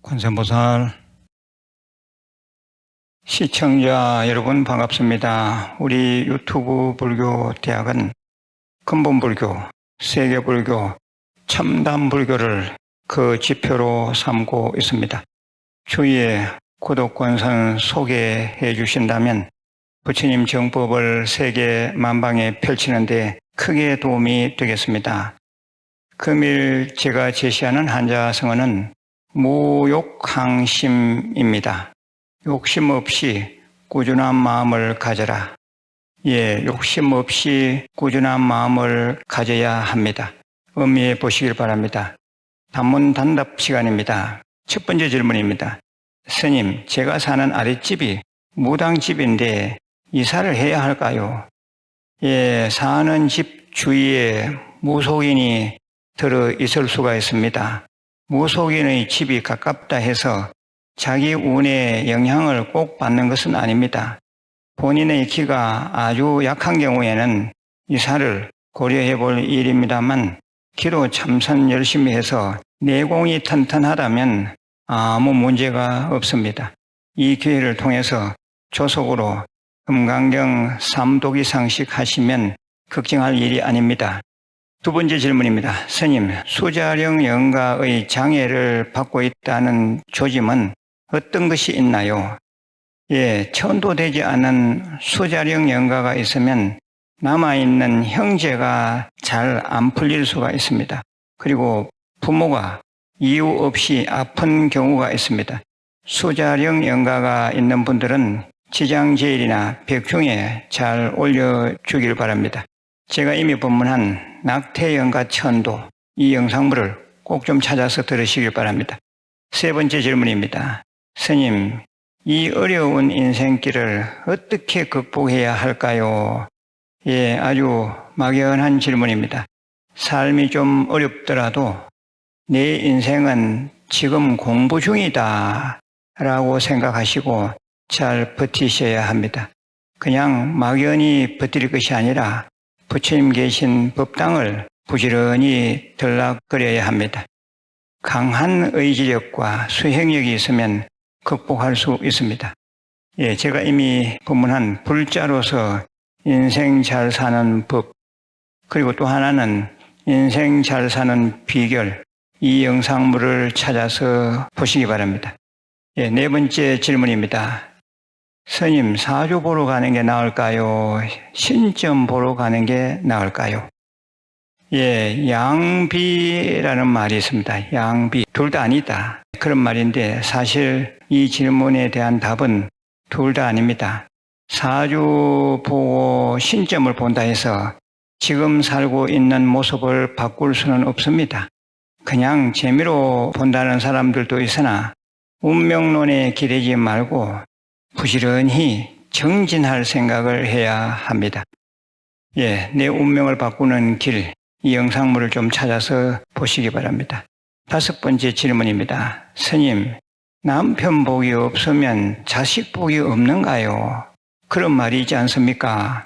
관세음보살 시청자 여러분 반갑습니다. 우리 유튜브 불교 대학은 근본불교, 세계불교, 첨단불교를 그 지표로 삼고 있습니다. 주위에 구독권선 소개해 주신다면 부처님 정법을 세계 만방에 펼치는 데 크게 도움이 되겠습니다. 금일 제가 제시하는 한자성어는 무욕항심입니다. 욕심 없이 꾸준한 마음을 가져라. 욕심 없이 꾸준한 마음을 가져야 합니다. 음미해 보시길 바랍니다. 단문 단답 시간입니다. 첫 번째 질문입니다. 스님, 제가 사는 아랫집이 무당집인데 이사를 해야 할까요? 사는 집 주위에 무속인이 들어 있을 수가 있습니다. 무속인의 집이 가깝다 해서 자기 운에 영향을 꼭 받는 것은 아닙니다. 본인의 기가 아주 약한 경우에는 이사를 고려해 볼 일입니다만 기도 참선 열심히 해서 내공이 튼튼하다면 아무 문제가 없습니다. 이 기회를 통해서 조속으로 금강경 3독이 상식 하시면 걱정할 일이 아닙니다. 두 번째 질문입니다. 스님, 수자령 영가의 장애를 받고 있다는 조짐은 어떤 것이 있나요? 천도되지 않은 수자령 영가가 있으면 남아있는 형제가 잘 안 풀릴 수가 있습니다. 그리고 부모가 이유 없이 아픈 경우가 있습니다. 수자령 영가가 있는 분들은 지장제일이나 백흉에 잘 올려주길 바랍니다. 제가 이미 법문한 낙태영가 천도, 이 영상물을 꼭 좀 찾아서 들으시길 바랍니다. 세 번째 질문입니다. 스님, 이 어려운 인생길을 어떻게 극복해야 할까요? 아주 막연한 질문입니다. 삶이 좀 어렵더라도 내 인생은 지금 공부 중이다 라고 생각하시고 잘 버티셔야 합니다. 그냥 막연히 버틸 것이 아니라 부처님 계신 법당을 부지런히 들락거려야 합니다. 강한 의지력과 수행력이 있으면 극복할 수 있습니다. 제가 이미 법문한 불자로서 인생 잘 사는 법, 그리고 또 하나는 인생 잘 사는 비결, 이 영상물을 찾아서 보시기 바랍니다. 네 번째 질문입니다. 스님, 사주 보러 가는 게 나을까요? 신점 보러 가는 게 나을까요? 양비라는 말이 있습니다. 양비. 둘 다 아니다. 그런 말인데 사실 이 질문에 대한 답은 둘 다 아닙니다. 사주 보고 신점을 본다 해서 지금 살고 있는 모습을 바꿀 수는 없습니다. 그냥 재미로 본다는 사람들도 있으나 운명론에 기대지 말고 부지런히 정진할 생각을 해야 합니다. 내 운명을 바꾸는 길, 이 영상물을 좀 찾아서 보시기 바랍니다. 다섯 번째 질문입니다. 스님, 남편 복이 없으면 자식 복이 없는가요? 그런 말이 있지 않습니까?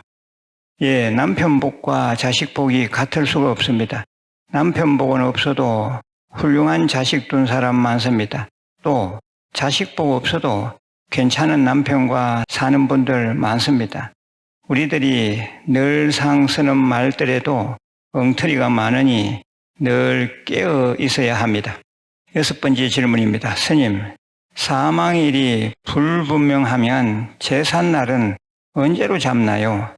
남편 복과 자식 복이 같을 수가 없습니다. 남편 복은 없어도 훌륭한 자식 둔 사람 많습니다. 또 자식 복 없어도 괜찮은 남편과 사는 분들 많습니다. 우리들이 늘상 쓰는 말들에도 엉터리가 많으니 늘 깨어 있어야 합니다. 여섯 번째 질문입니다. 스님, 사망일이 불분명하면 제삿날은 언제로 잡나요?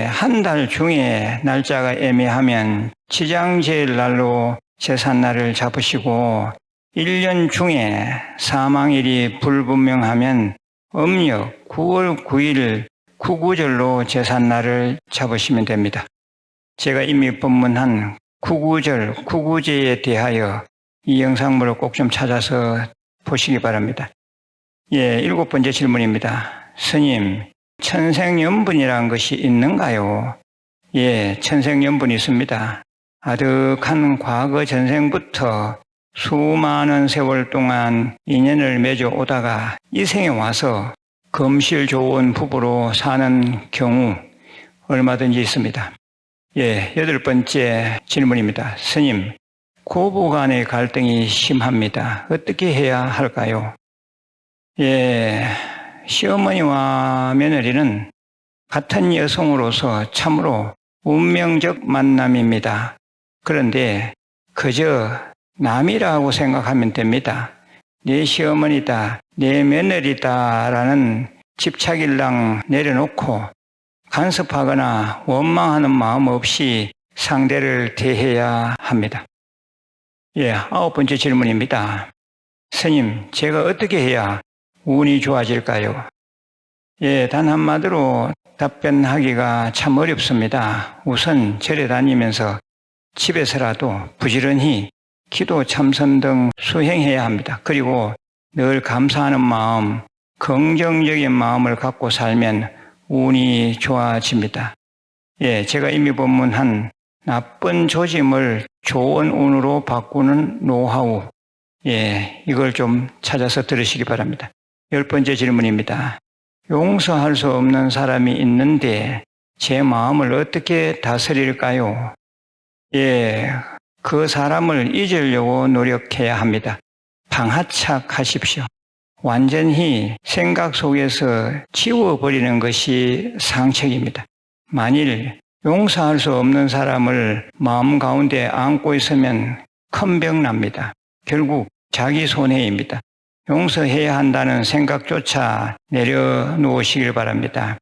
한 달 중에 날짜가 애매하면 지장제일 날로 제삿날을 잡으시고 1년 중에 사망일이 불분명하면 음력 9월 9일 구구절로 제삿날을 잡으시면 됩니다. 제가 이미 법문한 구구절, 구구제에 대하여 이 영상물을 꼭 좀 찾아서 보시기 바랍니다. 일곱 번째 질문입니다. 스님, 천생연분이라는 것이 있는가요? 천생연분이 있습니다. 아득한 과거 전생부터 수많은 세월 동안 인연을 맺어 오다가 이 생에 와서 검실 좋은 부부로 사는 경우 얼마든지 있습니다. 예, 8번째 질문입니다. 스님, 고부 간의 갈등이 심합니다. 어떻게 해야 할까요? 예, 시어머니와 며느리는 같은 여성으로서 참으로 운명적 만남입니다. 그런데 그저 남이라고 생각하면 됩니다. 내 시어머니다, 내 며느리다라는 집착일랑 내려놓고 간섭하거나 원망하는 마음 없이 상대를 대해야 합니다. 예, 9번째 질문입니다. 스님, 제가 어떻게 해야 운이 좋아질까요? 예, 단 한마디로 답변하기가 참 어렵습니다. 우선 절에 다니면서 집에서라도 부지런히 기도, 참선 등 수행해야 합니다. 그리고 늘 감사하는 마음, 긍정적인 마음을 갖고 살면 운이 좋아집니다. 예, 제가 이미 법문한 나쁜 조짐을 좋은 운으로 바꾸는 노하우, 예, 이걸 좀 찾아서 들으시기 바랍니다. 10번째 질문입니다. 용서할 수 없는 사람이 있는데 제 마음을 어떻게 다스릴까요? 예, 그 사람을 잊으려고 노력해야 합니다. 방하착하십시오. 완전히 생각 속에서 지워버리는 것이 상책입니다. 만일 용서할 수 없는 사람을 마음 가운데 안고 있으면 큰 병 납니다. 결국 자기 손해입니다. 용서해야 한다는 생각조차 내려놓으시길 바랍니다.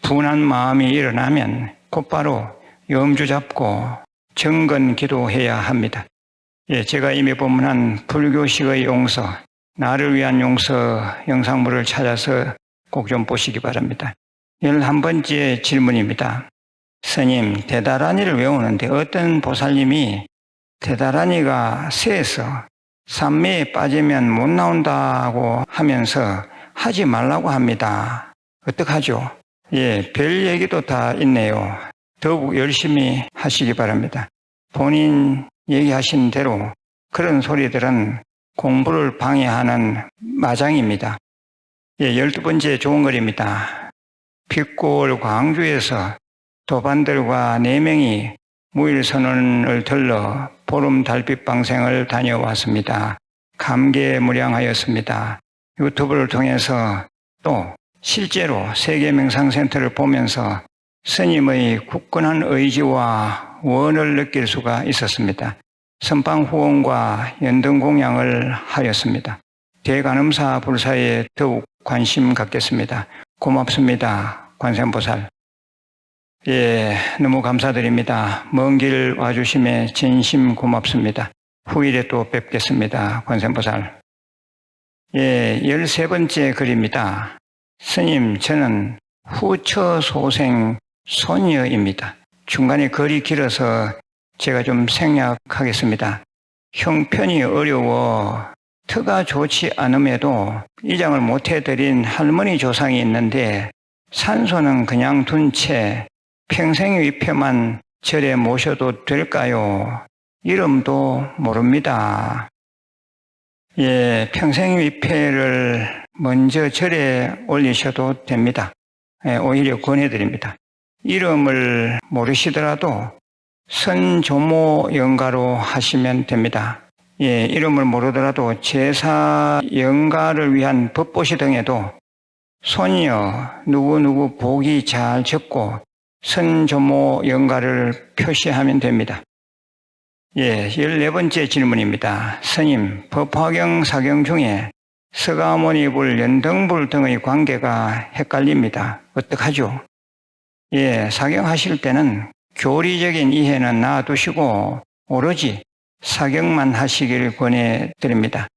분한 마음이 일어나면 곧바로 염주 잡고 정건 기도해야 합니다. 예, 제가 이미 법문한 불교식의 용서, 나를 위한 용서 영상물을 찾아서 꼭 좀 보시기 바랍니다. 11번째 질문입니다. 스님, 대다라니를 외우는데 어떤 보살님이 대다라니가 세서 산매에 빠지면 못 나온다고 하면서 하지 말라고 합니다. 어떡하죠? 예, 별 얘기도 다 있네요. 더욱 열심히 하시기 바랍니다. 본인 얘기하신 대로 그런 소리들은 공부를 방해하는 마장입니다. 예, 12번째 좋은 글입니다. 빛골 광주에서 도반들과 4명이 무일선언을 들러 보름 달빛 방생을 다녀왔습니다. 감개무량하였습니다. 유튜브를 통해서 또 실제로 세계명상센터를 보면서 스님의 굳건한 의지와 원을 느낄 수가 있었습니다. 선방 후원과 연등 공양을 하였습니다. 대간음사 불사에 더욱 관심 갖겠습니다. 고맙습니다. 관세음보살. 예, 너무 감사드립니다. 먼 길 와주심에 진심 고맙습니다. 후일에 또 뵙겠습니다. 관세음보살. 예, 13번째 글입니다. 스님, 저는 후처소생 소녀입니다. 중간에 글이 길어서 제가 좀 생략하겠습니다. 형편이 어려워 터가 좋지 않음에도 이장을 못해드린 할머니 조상이 있는데 산소는 그냥 둔 채 평생위패만 절에 모셔도 될까요? 이름도 모릅니다. 예, 평생위패를 먼저 절에 올리셔도 됩니다. 예, 오히려 권해드립니다. 이름을 모르시더라도 선조모 영가로 하시면 됩니다. 예, 이름을 모르더라도 제사 영가를 위한 법보시 등에도 손이여 누구누구 복이 잘 적고 선조모 영가를 표시하면 됩니다. 예, 14번째 질문입니다. 스님, 법화경 사경 중에 서가모니불, 연등불 등의 관계가 헷갈립니다. 어떡하죠? 예, 사경하실 때는 교리적인 이해는 놔두시고 오로지 사경만 하시길 권해드립니다.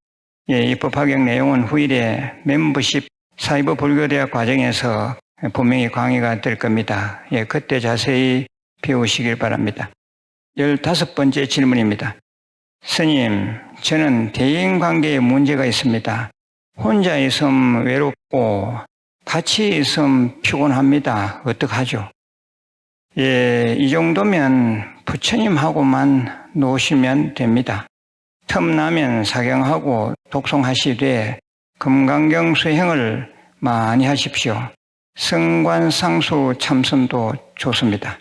예, 이 법화경 내용은 후일에 멤버십 사이버 불교대학 과정에서 분명히 강의가 될 겁니다. 예, 그때 자세히 배우시길 바랍니다. 15번째 질문입니다. 스님, 저는 대인관계에 문제가 있습니다. 혼자 있으면 외롭고 같이 있으면 피곤합니다. 어떡하죠? 예, 이 정도면 부처님하고만 놓으시면 됩니다. 틈나면 사경하고 독송하시되 금강경 수행을 많이 하십시오. 성관상수 참선도 좋습니다.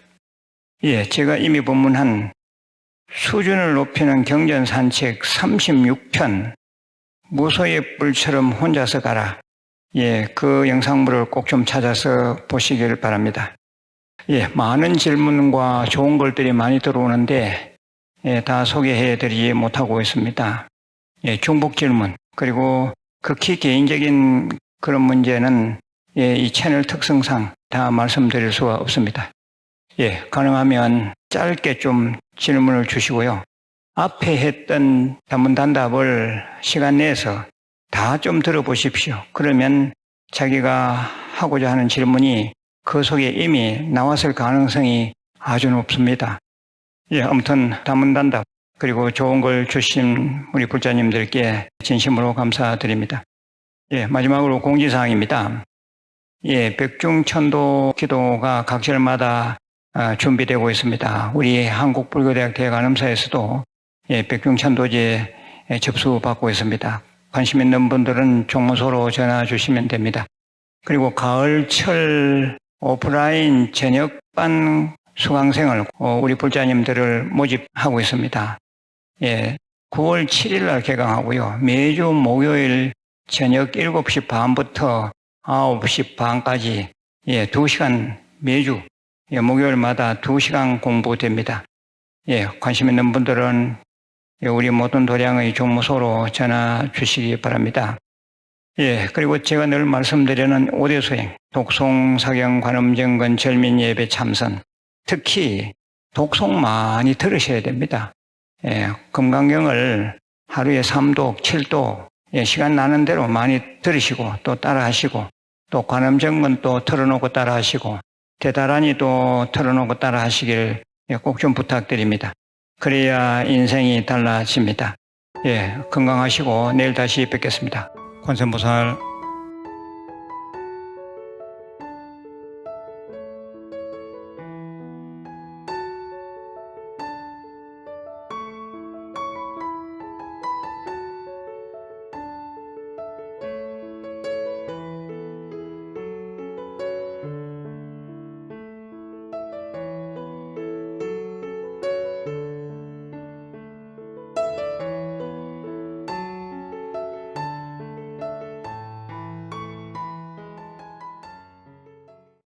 예, 제가 이미 법문한 수준을 높이는 경전산책 36편 무소의 뿔처럼 혼자서 가라. 예, 그 영상물을 꼭 좀 찾아서 보시길 바랍니다. 예, 많은 질문과 좋은 것들이 많이 들어오는데 예, 다 소개해드리지 못하고 있습니다. 예, 중복 질문 그리고 극히 개인적인 그런 문제는 예, 이 채널 특성상 다 말씀드릴 수가 없습니다. 예, 가능하면 짧게 좀 질문을 주시고요. 앞에 했던 단문단답을 시간 내서 다 좀 들어보십시오. 그러면 자기가 하고자 하는 질문이 그 속에 이미 나왔을 가능성이 아주 높습니다. 예, 아무튼 단문단답 그리고 좋은 걸 주신 우리 불자님들께 진심으로 감사드립니다. 예, 마지막으로 공지사항입니다. 예, 백중천도 기도가 각 절마다 준비되고 있습니다. 우리 한국불교대학 대관음사에서도 예, 백중천도제 접수받고 있습니다. 관심 있는 분들은 종무소로 전화 주시면 됩니다. 그리고 가을철 오프라인 저녁반 수강생을 우리 불자님들을 모집하고 있습니다. 예, 9월 7일 날 개강하고요. 매주 목요일 저녁 7시 반부터 9시 반까지 예, 2시간 매주 예, 목요일마다 2시간 공부됩니다. 예, 관심 있는 분들은 우리 모든 도량의 종무소로 전화 주시기 바랍니다. 예, 그리고 제가 늘 말씀드리는 5대 수행, 독송, 사경, 관음정건, 절민예배, 참선. 특히 독송 많이 들으셔야 됩니다. 예, 금강경을 하루에 3독, 7독, 예, 시간 나는 대로 많이 들으시고 또 따라 하시고 또 관음정건 또 틀어놓고 따라 하시고 대다란히 또 틀어놓고 따라 하시길 꼭 좀 부탁드립니다. 그래야 인생이 달라집니다. 예, 건강하시고 내일 다시 뵙겠습니다. 관세음보살.